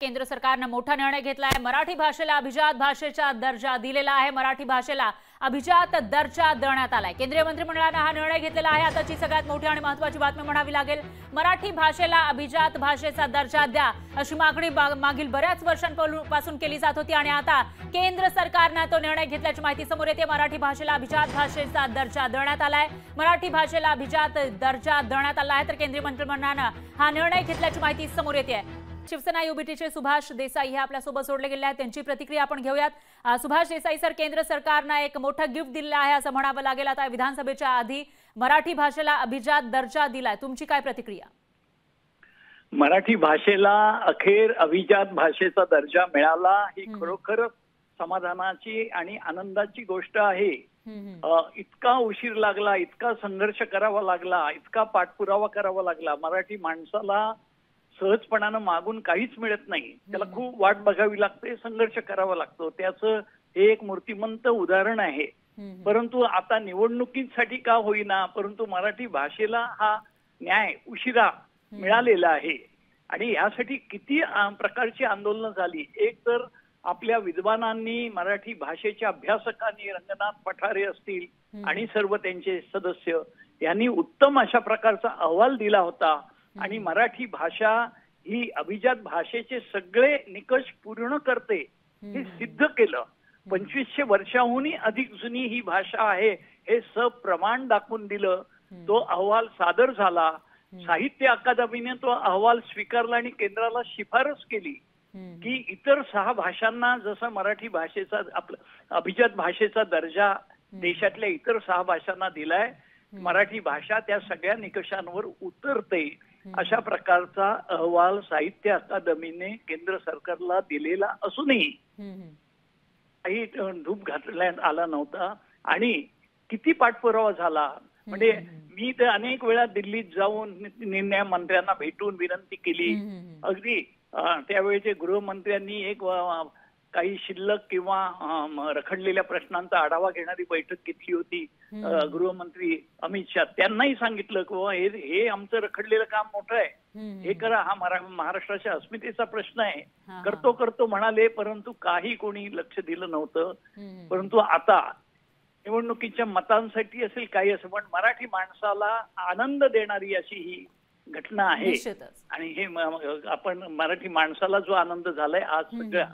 केंद्र सरकारने मोठा निर्णय घेतला आहे। मराठी भाषेला अभिजात भाषेचा दर्जा दिलेला आहे। मराठी भाषेला अभिजात दर्जा देण्यात आलाय। केंद्रीय मंत्रिमंडळाने हा निर्णय घेतलेला आहे। आताची सगळ्यात मोठी आणि महत्त्वाची बातमी म्हणावी लागेल। मराठी भाषेला अभिजात भाषेचा दर्जा द्या अशी मागणी मागील बऱ्याच वर्षांपासून केली जात होती आणि आता केंद्र सरकारने तो निर्णय घेतल्याची माहिती समोर येते। मराठी भाषेला अभिजात भाषेचा दर्जा देण्यात आलाय। मराठी भाषेला अभिजात दर्जा देण्यात आला आहे तर केंद्रीय मंत्रिमंडळाने हा निर्णय घेतल्याची माहिती समोर येते। शिवसेना युबीटीचे सुभाष देसाई हे आपल्या सोबत जोडले गेले आहेत, त्यांची प्रतिक्रिया आपण घेऊयात। सुभाष देसाई सर, केंद्र सरकारने एक मोठा गिफ्ट दिला आहे असं म्हणावं लागेल। आता विधानसभेच्या आधी मराठी भाषेला अभिजात दर्जा दिलाय, तुमची काय प्रतिक्रिया? मराठी भाषेला अखेर अभिजात भाषेचा दर्जा मिळाला ही खरोखर समाधानाची आणि आनंदाची गोष्ट आहे। इतका उशीर लागला, इतका संघर्ष करावा लागला, इतका पाठपुरावा करावा लागला। मराठी माणसाला सहजपणानं मागून काहीच मिळत नाही, त्याला खूप वाट बघावी लागते, संघर्ष करावा लागतो। त्याचं हे एक मूर्तिमंत उदाहरण आहे। परंतु आता निवडणुकीसाठी का होईना परंतु मराठी भाषेला हा न्याय उशिरा मिळालेला आहे आणि यासाठी किती प्रकारची आंदोलनं झाली। एक तर आपल्या विद्वानांनी, मराठी भाषेच्या अभ्यासकांनी, रंगनाथ पठारे असतील आणि सर्व त्यांचे सदस्य यांनी उत्तम अशा प्रकारचा अहवाल दिला होता आणि मराठी भाषा ही अभिजात भाषेचे सगळे निकष पूर्ण करते हे सिद्ध केलं। 2500 वर्षांहूनही अधिक जुनी ही भाषा आहे हे सप्रमाण दाखवून दिलं। तो अहवाल सादर झाला, साहित्य अकादमीने तो अहवाल स्वीकारला आणि केंद्राला शिफारस केली की इतर 6 भाषांना जसं मराठी भाषेचा अभिजात भाषेचा दर्जा देशातल्या इतर 6 भाषांना दिलाय, मराठी भाषा त्या सगळ्या निकषांवर उतरते अशा प्रकारचा अहवाल साहित्य अकादमीने केंद्र सरकारला दिलेला असूनही काही धूप घातण्यात आला नव्हता आणि किती पाठपुरावा झाला। म्हणजे मी तर अनेक वेळा दिल्लीत जाऊन निर्णय मंत्र्यांना भेटून विनंती केली। अगदी त्यावेळेचे गृहमंत्र्यांनी एक काही शिल्लक किंवा रखडलेल्या प्रश्नांचा आढावा घेणारी बैठक घेतली होती। गृहमंत्री अमित शाह त्यांनाही सांगितलं की हे आमचं रखडलेलं काम मोठं आहे, हे करा, हा महाराष्ट्राच्या अस्मितेचा प्रश्न आहे, करतो करतो म्हणाले, परंतु काही कोणी लक्ष दिलं नव्हतं। परंतु आता निवडणुकीच्या मतांसाठी असेल काही असेल पण मराठी माणसाला आनंद देणारी अशी ही घटना आहे आणि हे आपण मराठी माणसाला जो आनंद झालाय आज सगळ्या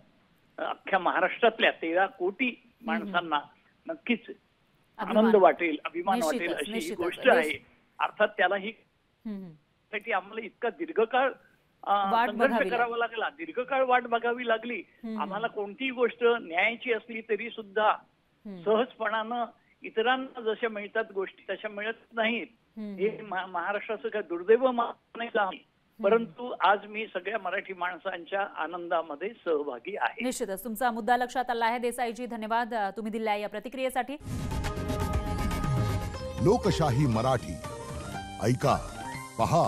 अख्ख्या महाराष्ट्रातल्या 13 कोटी माणसांना नक्कीच आनंद वाटेल, अभिमान वाटेल अशी ही गोष्ट आहे। अर्थात त्याला ही साठी आम्हाला इतका दीर्घकाळ संघर्ष करावा लागला, दीर्घकाळ वाट बघावी लागली। आम्हाला कोणतीही गोष्ट न्यायाची असली तरी सुद्धा सहजपणानं इतरांना जशा मिळतात गोष्टी तशा मिळत नाहीत। हे महाराष्ट्राचं काय दुर्दैव मानायचं आहे, परंतु आज मी सगळ्या मराठी माणसांच्या आनंदामध्ये सहभागी आहे। निश्चितच तुमचा मुद्दा लक्षात आला आहे देसाईजी, धन्यवाद तुम्ही दिलेल्या या प्रतिक्रियेसाठी। लोकशाही मराठी ऐका, पहा,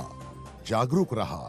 जागरूक रहा।